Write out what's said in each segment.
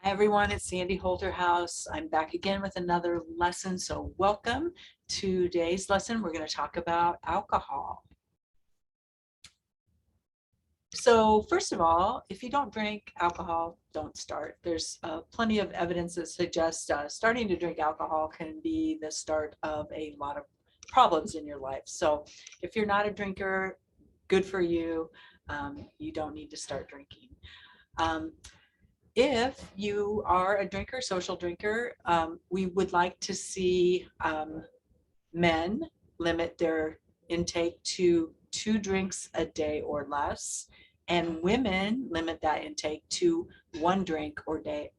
Hi everyone, it's Sandy Holterhaus. I'm back again with another lesson. So welcome to today's lesson. We're going to talk about alcohol. So first of all, if you don't drink alcohol, don't start. There's plenty of evidence that suggests starting to drink alcohol can be the start of a lot of problems in your life. So if you're not a drinker, good for you. You don't need to start drinking. If you are a drinker, social drinker, we would like to see men limit their intake to 2 drinks a day or less, and women limit that intake to 1 drink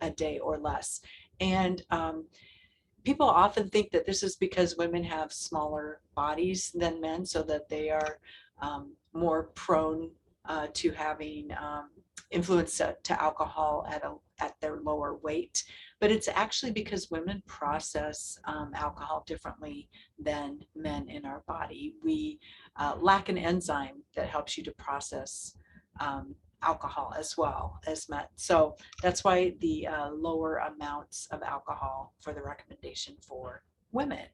a day or less. And people often think that this is because women have smaller bodies than men, so that they are more prone to having influence to alcohol at their lower weight. But it's actually because women process alcohol differently than men in our body. We lack an enzyme that helps you to process alcohol as well as men. So that's why the lower amounts of alcohol for the recommendation for women.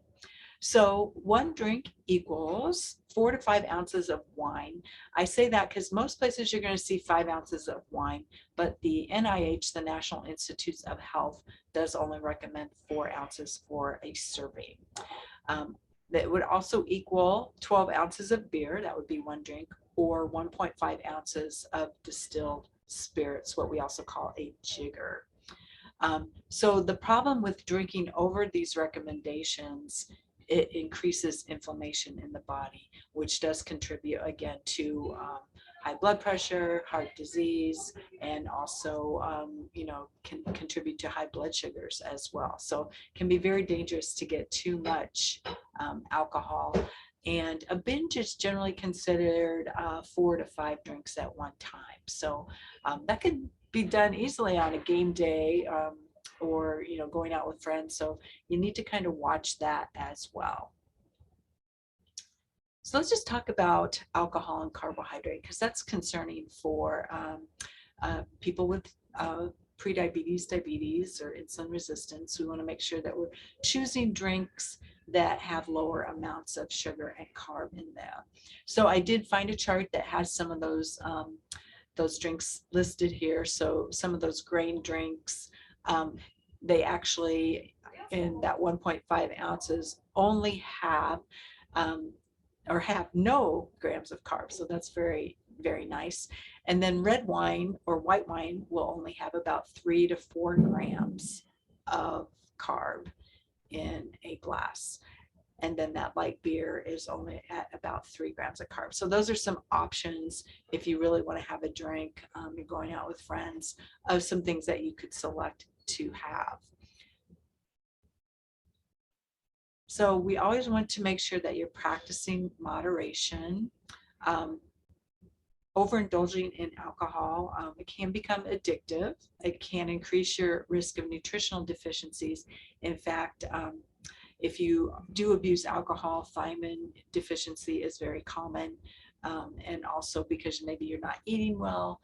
So 1 drink equals 4 to 5 ounces of wine. I say that because most places you're going to see 5 ounces of wine, but the NIH, the National Institutes of Health, does only recommend 4 ounces for a serving. That would also equal 12 ounces of beer, that would be 1 drink, or 1.5 ounces of distilled spirits, what we also call a jigger. So the problem with drinking over these recommendations, it increases inflammation in the body, which does contribute again to high blood pressure, heart disease, and also can contribute to high blood sugars as well. So it can be very dangerous to get too much alcohol. And a binge is generally considered 4 to 5 drinks at one time. So that could be done easily on a game day, or going out with friends. So you need to kind of watch that as well. So let's just talk about alcohol and carbohydrate, because that's concerning for people with prediabetes, diabetes, or insulin resistance. We want to make sure that we're choosing drinks that have lower amounts of sugar and carb in them. So I did find a chart that has some of those drinks listed here. So some of those grain drinks, they actually, in that 1.5 ounces, only have or have no grams of carbs. So that's very, very nice. And then red wine or white wine will only have about 3 to 4 grams of carb in a glass. And then that light beer is only at about 3 grams of carbs. So those are some options if you really want to have a drink, you're going out with friends, of some things that you could select to have. So we always want to make sure that you're practicing moderation. Overindulging in alcohol, it can become addictive. It can increase your risk of nutritional deficiencies. In fact, if you do abuse alcohol, thiamine deficiency is very common. And also because maybe you're not eating well,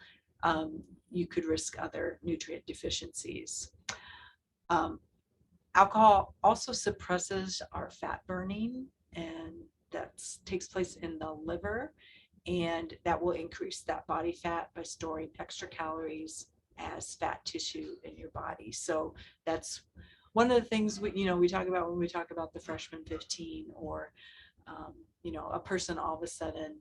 you could risk other nutrient deficiencies. Alcohol also suppresses our fat burning, and that takes place in the liver, and that will increase that body fat by storing extra calories as fat tissue in your body. So that's one of the things we talk about when we talk about the freshman 15, or a person all of a sudden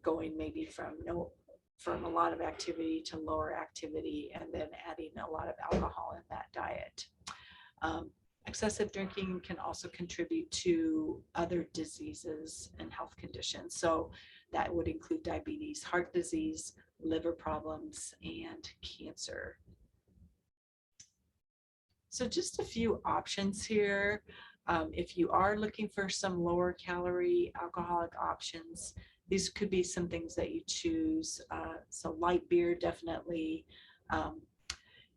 going maybe from a lot of activity to lower activity, and then adding a lot of alcohol in that diet. Excessive drinking can also contribute to other diseases and health conditions. So that would include diabetes, heart disease, liver problems, and cancer. So just a few options here. If you are looking for some lower calorie alcoholic options, these could be some things that you choose. So light beer, definitely.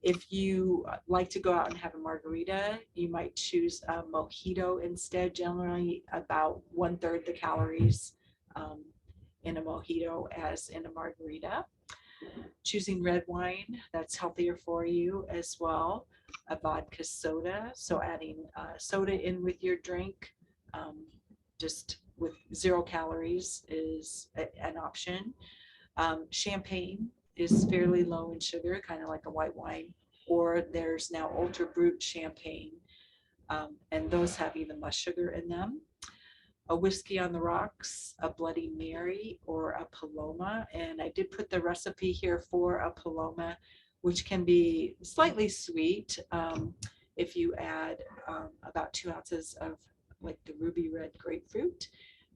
If you like to go out and have a margarita, you might choose a mojito instead. Generally about 1/3 the calories in a mojito as in a margarita. Choosing red wine, that's healthier for you as well. A vodka soda, so adding soda in with your drink, just with 0 calories is an option. Champagne is fairly low in sugar, kind of like a white wine, or there's now ultra brut champagne, and those have even less sugar in them. A whiskey on the rocks, a Bloody Mary, or a Paloma. And I did put the recipe here for a Paloma, which can be slightly sweet if you add about 2 ounces of like the ruby red grapefruit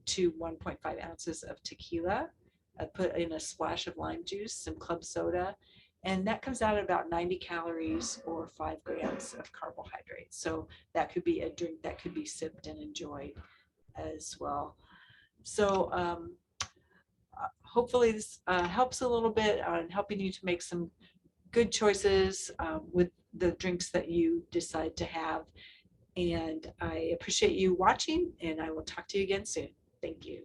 to 1.5 ounces of tequila. I put in a splash of lime juice, some club soda, and that comes out at about 90 calories or 5 grams of carbohydrates. So that could be a drink that could be sipped and enjoyed as well. So hopefully this helps a little bit on helping you to make some good choices with the drinks that you decide to have. And I appreciate you watching, and I will talk to you again soon. Thank you.